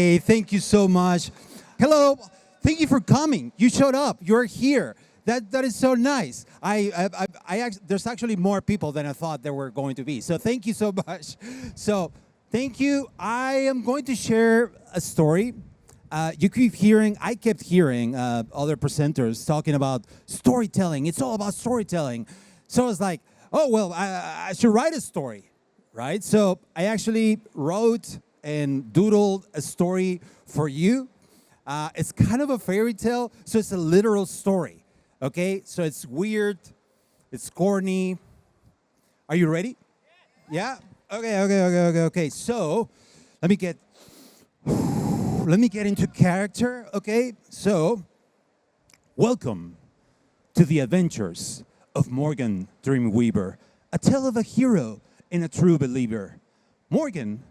Hey, thank you so much. Hello, thank you for coming. You showed up. You're here. That is so nice. There's actually more people than I thought there were going to be. So thank you so much. So thank you. I am going to share a story. I kept hearing other presenters talking about storytelling. It's all about storytelling. So I was like, oh, well, I should write a story, right? So I actually wrote and doodled a story for you. It's kind of a fairy tale, so it's a literal story, okay? So it's weird, it's corny. Are you ready? Yeah? Okay. So let me get into character, okay? So, welcome to the adventures of Morgan Dreamweaver, a tale of a hero and a true believer. Morgan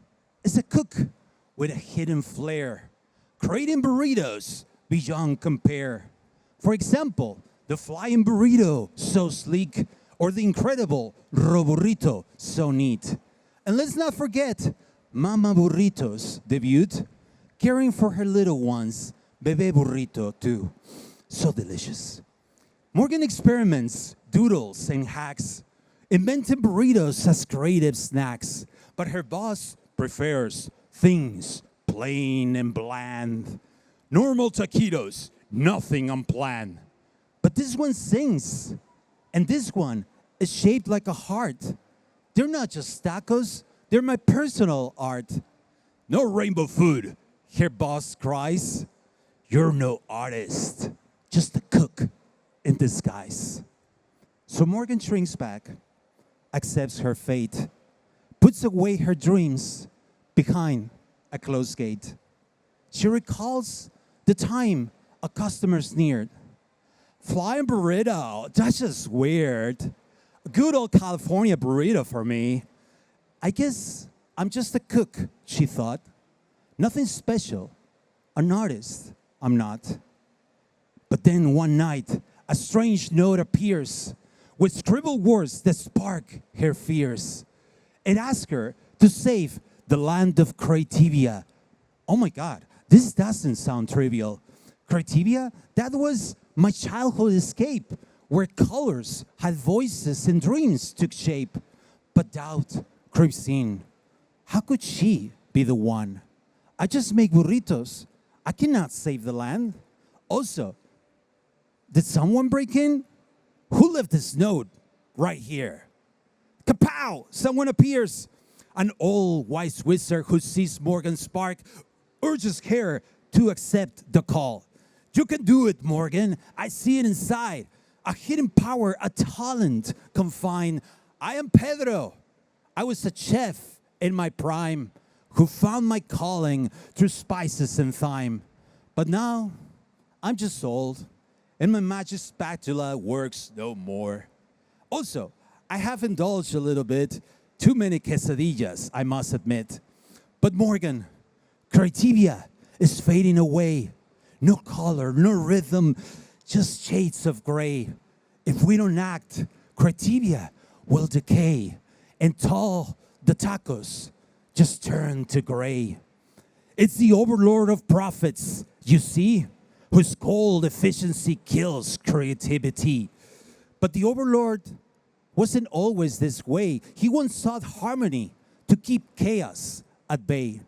is a cook with a hidden flair, creating burritos beyond compare. For example, the flying burrito, so sleek, or the incredible Roburrito, so neat. And let's not forget Mama Burrito's debut, caring for her little ones, Bebé Burrito too. So delicious. Morgan experiments, doodles, and hacks, inventing burritos as creative snacks. But her boss prefers things plain and bland. Normal taquitos, nothing unplanned. But this one sings, and this one is shaped like a heart. They're not just tacos, they're my personal art. No rainbow food, her boss cries. You're no artist, just a cook in disguise. So Morgan shrinks back, accepts her fate, puts away her dreams behind a closed gate. She recalls the time a customer sneered. Flying burrito, that's just weird. A good old California burrito for me. I guess I'm just a cook, she thought. Nothing special, an artist, I'm not. But then one night, a strange note appears with scribbled words that spark her fears. It asks her to save the land of Creativia. Oh my God, this doesn't sound trivial. Creativia, that was my childhood escape, where colors had voices and dreams took shape. But doubt creeps in. How could she be the one? I just make burritos. I cannot save the land. Also, did someone break in? Who left this note right here? Kapow! Someone appears. An old wise wizard who sees Morgan spark urges her to accept the call. You can do it, Morgan. I see it inside. A hidden power, a talent confined. I am Pedro. I was a chef in my prime who found my calling through spices and thyme. But now, I'm just old, and my magic spatula works no more. Also, I have indulged a little bit. Too many quesadillas, I must admit. But Morgan, Creativia is fading away. No color, no rhythm, just shades of gray. If we don't act, Creativia will decay. And tall, the tacos just turn to gray. It's the overlord of profits, you see, whose cold efficiency kills creativity. But the overlord wasn't always this way. He once sought harmony to keep chaos at bay.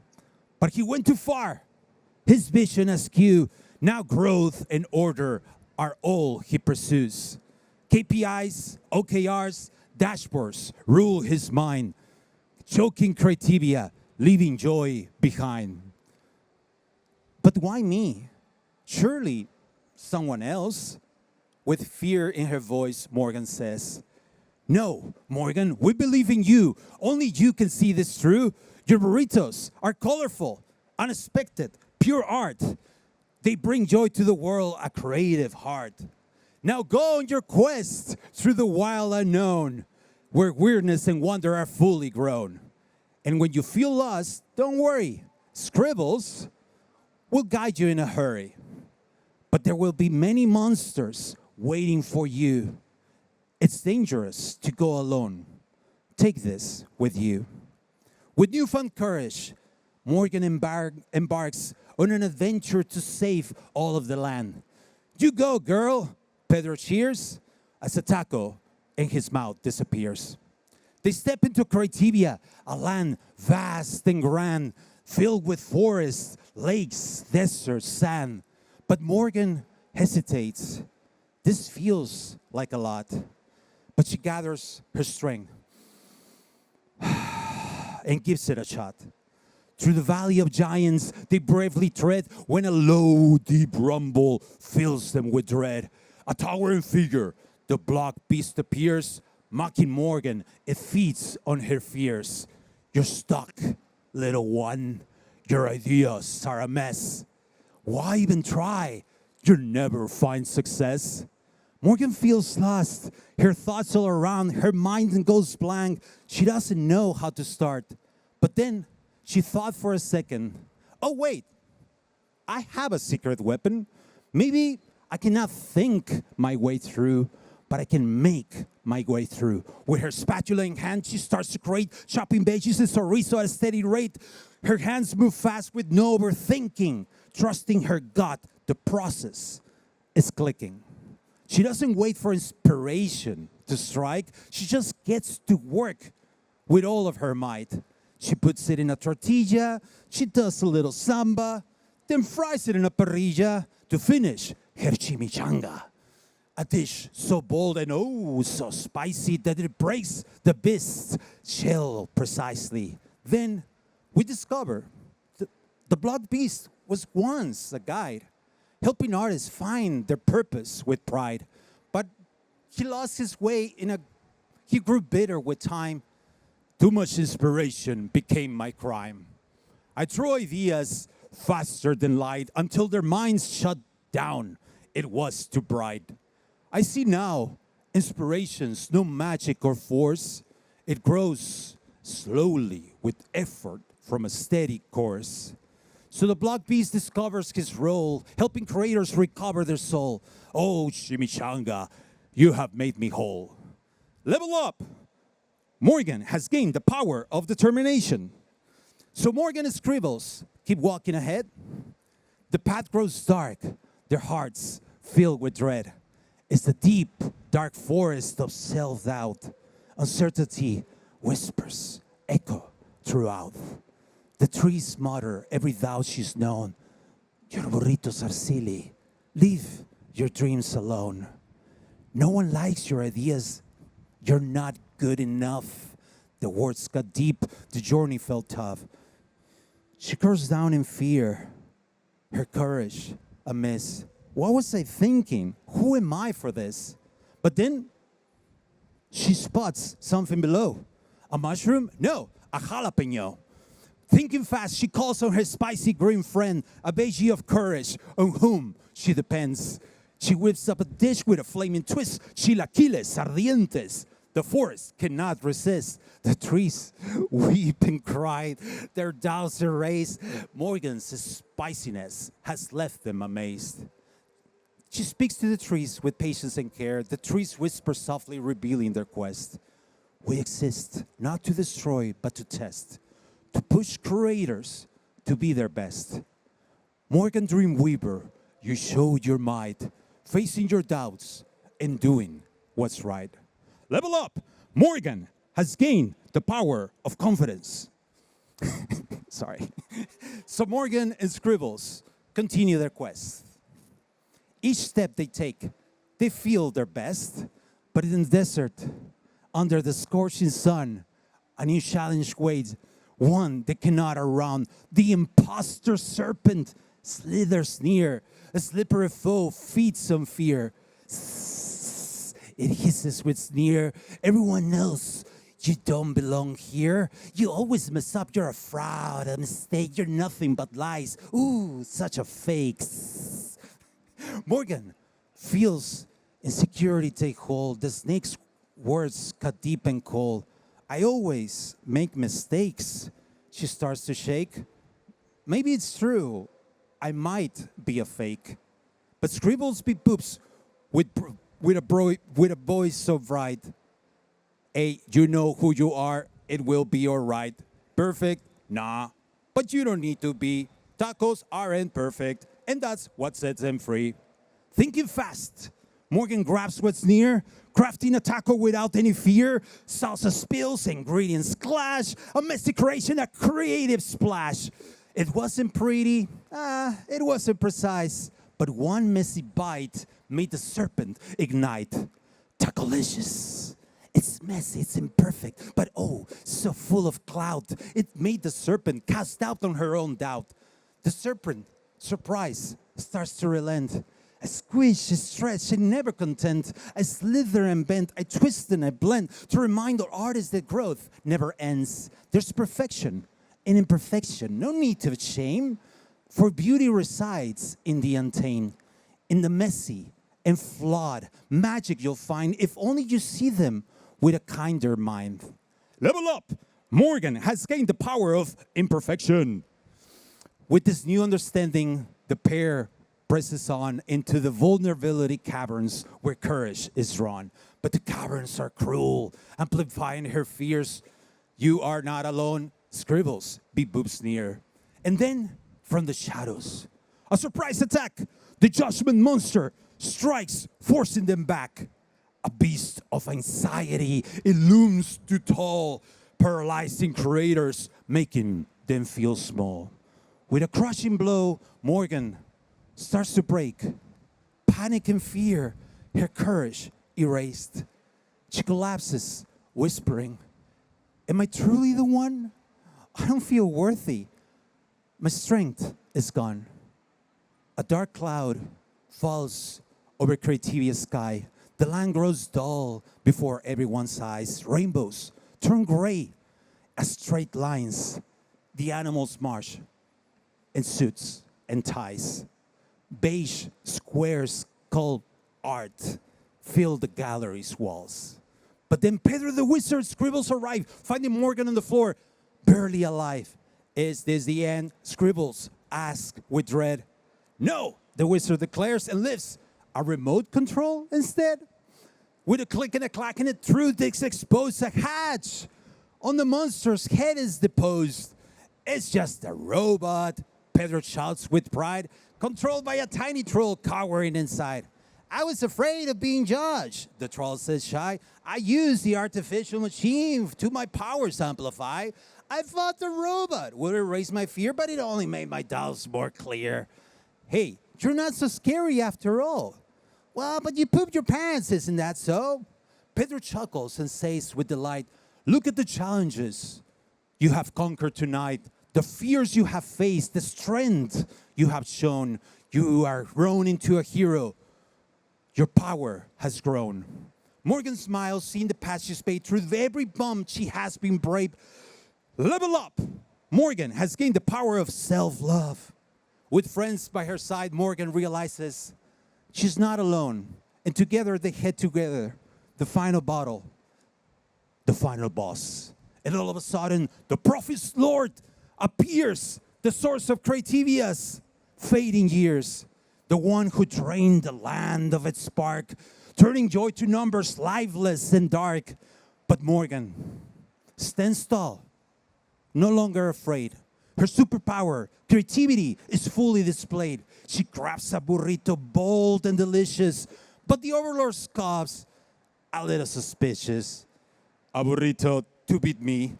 But he went too far. His vision askew. Now growth and order are all he pursues. KPIs, OKRs, dashboards rule his mind, choking Creativia, leaving joy behind. But why me? Surely someone else. With fear in her voice, Morgan says, no, Morgan, we believe in you. Only you can see this through. Your burritos are colorful, unexpected, pure art. They bring joy to the world, a creative heart. Now go on your quest through the wild unknown, where weirdness and wonder are fully grown. And when you feel lost, don't worry. Scribbles will guide you in a hurry. But there will be many monsters waiting for you. It's dangerous to go alone. Take this with you. With newfound courage, Morgan embarks on an adventure to save all of the land. You go, girl, Pedro cheers as a taco in his mouth disappears. They step into Critivia, a land vast and grand, filled with forests, lakes, deserts, sand. But Morgan hesitates. This feels like a lot. But she gathers her strength and gives it a shot. Through the valley of giants, they bravely tread when a low, deep rumble fills them with dread. A towering figure, the black beast appears, mocking Morgan. It feeds on her fears. You're stuck, little one. Your ideas are a mess. Why even try? You'll never find success. Morgan feels lost. Her thoughts all around. Her mind goes blank. She doesn't know how to start. But then she thought for a second, oh wait, I have a secret weapon. Maybe I cannot think my way through, but I can make my way through. With her spatula in hand, she starts to grate, chopping veggies and chorizo at a steady rate. Her hands move fast with no overthinking, trusting her gut. The process is clicking. She doesn't wait for inspiration to strike. She just gets to work with all of her might. She puts it in a tortilla, she does a little samba, then fries it in a parrilla to finish her chimichanga. A dish so bold and oh, so spicy that it breaks the beast's shell precisely. Then we discover the blood beast was once a guide, helping artists find their purpose with pride. But he lost his way he grew bitter with time. Too much inspiration became my crime. I throw ideas faster than light until their minds shut down. It was too bright. I see now inspiration's no magic or force. It grows slowly with effort from a steady course. So the Block Beast discovers his role, helping creators recover their soul. Oh, Chimichanga, you have made me whole. Level up! Morgan has gained the power of determination. So Morgan scribbles, keep walking ahead. The path grows dark, their hearts filled with dread. It's the deep, dark forest of self-doubt. Uncertainty whispers, echo throughout. The trees mutter every doubt she's known. Your burritos are silly. Leave your dreams alone. No one likes your ideas. You're not good enough. The words got deep. The journey felt tough. She curls down in fear. Her courage amiss. What was I thinking? Who am I for this? But then she spots something below. A mushroom? No, a jalapeno. Thinking fast, she calls on her spicy green friend, a veggie of courage, on whom she depends. She whips up a dish with a flaming twist, chilaquiles ardientes. The forest cannot resist. The trees weep and cry, their doubts erased. Morgan's spiciness has left them amazed. She speaks to the trees with patience and care. The trees whisper softly, revealing their quest. We exist not to destroy, but to test. To push creators to be their best. Morgan Dreamweaver, you showed your might, facing your doubts and doing what's right. Level up! Morgan has gained the power of confidence. Sorry. So Morgan and Scribbles continue their quest. Each step they take, they feel their best, but in the desert, under the scorching sun, a new challenge waits. One they cannot outrun. The imposter serpent slithers near. A slippery foe feeds on fear. It hisses with sneer. Everyone knows you don't belong here. You always mess up. You're a fraud, a mistake. You're nothing but lies. Ooh, such a fake. Morgan feels insecurity take hold. The snake's words cut deep and cold. I always make mistakes. She starts to shake. Maybe it's true. I might be a fake. But Scribbles be poops with a voice so bright. Hey, you know who you are. It will be all right. Perfect? Nah. But you don't need to be. Tacos aren't perfect, and that's what sets them free. Thinking fast, Morgan grabs what's near, crafting a taco without any fear. Salsa spills, ingredients clash, a messy creation, a creative splash. It wasn't pretty, it wasn't precise, but one messy bite made the serpent ignite. Tacolicious. It's messy, it's imperfect, but oh, so full of clout. It made the serpent cast doubt on her own doubt. The serpent, surprised, starts to relent. I squish, I stretch, I never content. I slither and bend, I twist and I blend to remind our artists that growth never ends. There's perfection in imperfection, no need to shame. For beauty resides in the untamed, in the messy and flawed. Magic you'll find if only you see them with a kinder mind. Level up! Morgan has gained the power of imperfection. With this new understanding, the pair presses on into the vulnerability caverns where courage is drawn. But the caverns are cruel, amplifying her fears. You are not alone, scribbles, beep boops near. And then, from the shadows, a surprise attack. The judgment monster strikes, forcing them back. A beast of anxiety, it looms too tall, paralyzing creators, making them feel small. With a crushing blow, Morgan starts to break. Panic and fear, her courage erased. She collapses, whispering, "Am I truly the one? I don't feel worthy. My strength is gone." A dark cloud falls over Creativia's sky. The land grows dull before everyone's eyes. Rainbows turn gray as straight lines. The animals march in suits and ties. Beige squares called art fill the gallery's walls. But then Pedro the wizard scribbles arrive, finding Morgan on the floor, barely alive. Is this the end? Scribbles ask with dread. No, the wizard declares and lifts a remote control instead. With a click and a clack and a truth is exposed. A hatch on the monster's head is deposed. It's just a robot, Pedro shouts with pride, controlled by a tiny troll cowering inside. I was afraid of being judged, the troll says shy. I used the artificial machine to my powers amplify. I thought the robot would erase my fear, but it only made my doubts more clear. Hey, you're not so scary after all. Well, but you pooped your pants, isn't that so? Pedro chuckles and says with delight, look at the challenges you have conquered tonight, the fears you have faced, the strength you have shown. You are grown into a hero. Your power has grown. Morgan smiles, seeing the path she's paid through every bump she has been brave. Level up! Morgan has gained the power of self-love. With friends by her side, Morgan realizes she's not alone. And together they head together. The final battle, the final boss. And all of a sudden, the prophet's Lord appears, the source of Creativia's fading years. The one who drained the land of its spark, turning joy to numbers lifeless and dark. But Morgan stands tall, no longer afraid. Her superpower, creativity, is fully displayed. She grabs a burrito bold and delicious, but the overlord scoffs, a little suspicious. A burrito to beat me?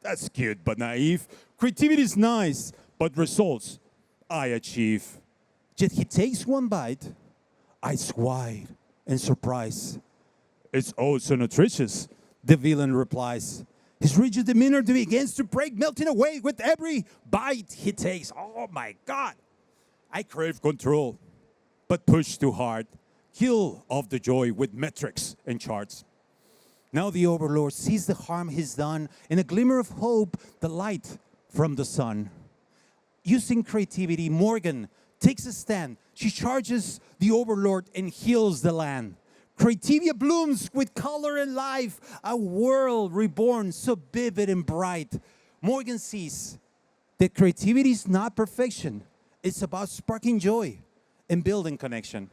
That's cute but naive. Creativity is nice, but results I achieve. Yet he takes one bite, eyes wide in surprise. It's oh so nutritious, the villain replies. His rigid demeanor begins to break, melting away with every bite he takes. Oh my God! I crave control, but push too hard. Kill off the joy with metrics and charts. Now the overlord sees the harm he's done. In a glimmer of hope, the light from the sun. Using creativity, Morgan takes a stand. She charges the overlord and heals the land. Creativia blooms with color and life, a world reborn so vivid and bright. Morgan sees that creativity is not perfection. It's about sparking joy and building connection.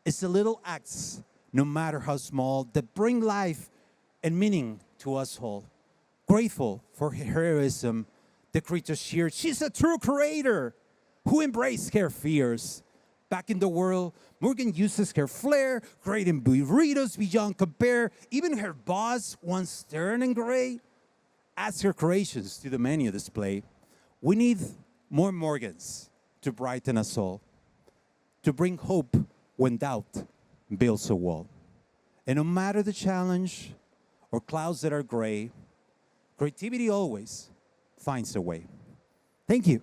It's the little acts, no matter how small, that bring life and meaning to us all. Grateful for her heroism, The creature cheered. She's a true creator who embraced her fears. Back in the world, Morgan uses her flair, creating burritos beyond compare. Even her boss, once stern and gray, adds her creations to the menu display. We need more Morgans to brighten us all, to bring hope when doubt builds a wall. And no matter the challenge or clouds that are gray, creativity always finds a way. Thank you.